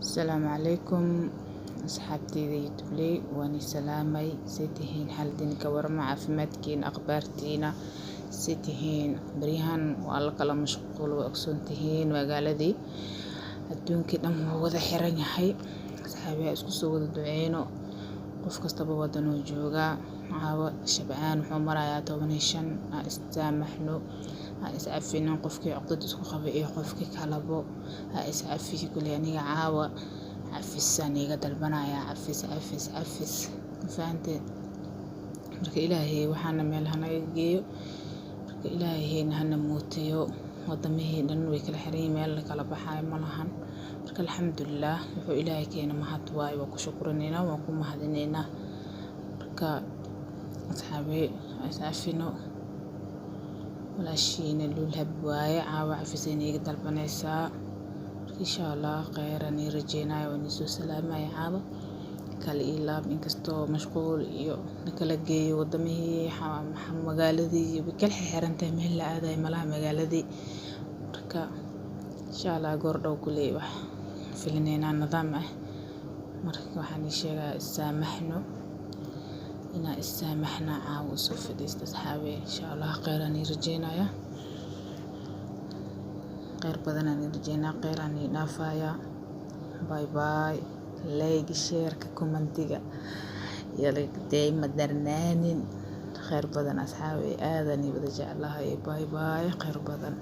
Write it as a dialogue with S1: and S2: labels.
S1: السلام عليكم أصحابتي يوتيوب لي واني سلامي سيتهين حالدين كورما عافمادكين أخبارتينا سيتهين بريهان والله كلا مشغول وأكسونتهين magaaladii adduunkii dhan wuu wada xiran yahay asxaabiga isku soo wada duceeno qof kastaba wadanoo jooga caawa shabcaan wuxuu marayaa 15 aan istaamaxno aan iscafino qofkii caqdad isku qabay iyo qofkii kalabo aan iscafiyo kulli aniga caawa cafisaan iga dalbanaya cafis faante marka ilaahay waxaana meel hanaga geeyo marka ilaahayna hana mootiyo wadamihii dhan way kala xiran yihiin meel kala baxay ma lahan marka alxamdulillah wuxuu ilaahay keenay mahad waay waa ku shukranayna waa ku mahadinayna marka asxaabi iscafino walaashiina lulhab waaye caawa cafiseen iga dalbanaysaa insha Allah khayran rajeynaayo waan soo salaamay caawa kala ilaab inkastoo mashquul iyo kala geeyo wadamihii magaaladii kala xirantahay meel la aaday malaha magaaladii marka insha Allah goor dhow kulli wax filinayna nidaam ah marka waxaan sheegaa saamaxno ina saamaxna caawa soo fadhiista asxaabi insha Allah khayran rajeynaayo khayr badan aan rajeynaa khayran dhaafaya bye like share commentiga yalla deema darnaanin khayr badan asxaabi aadan wada jeclahay bye khayr badan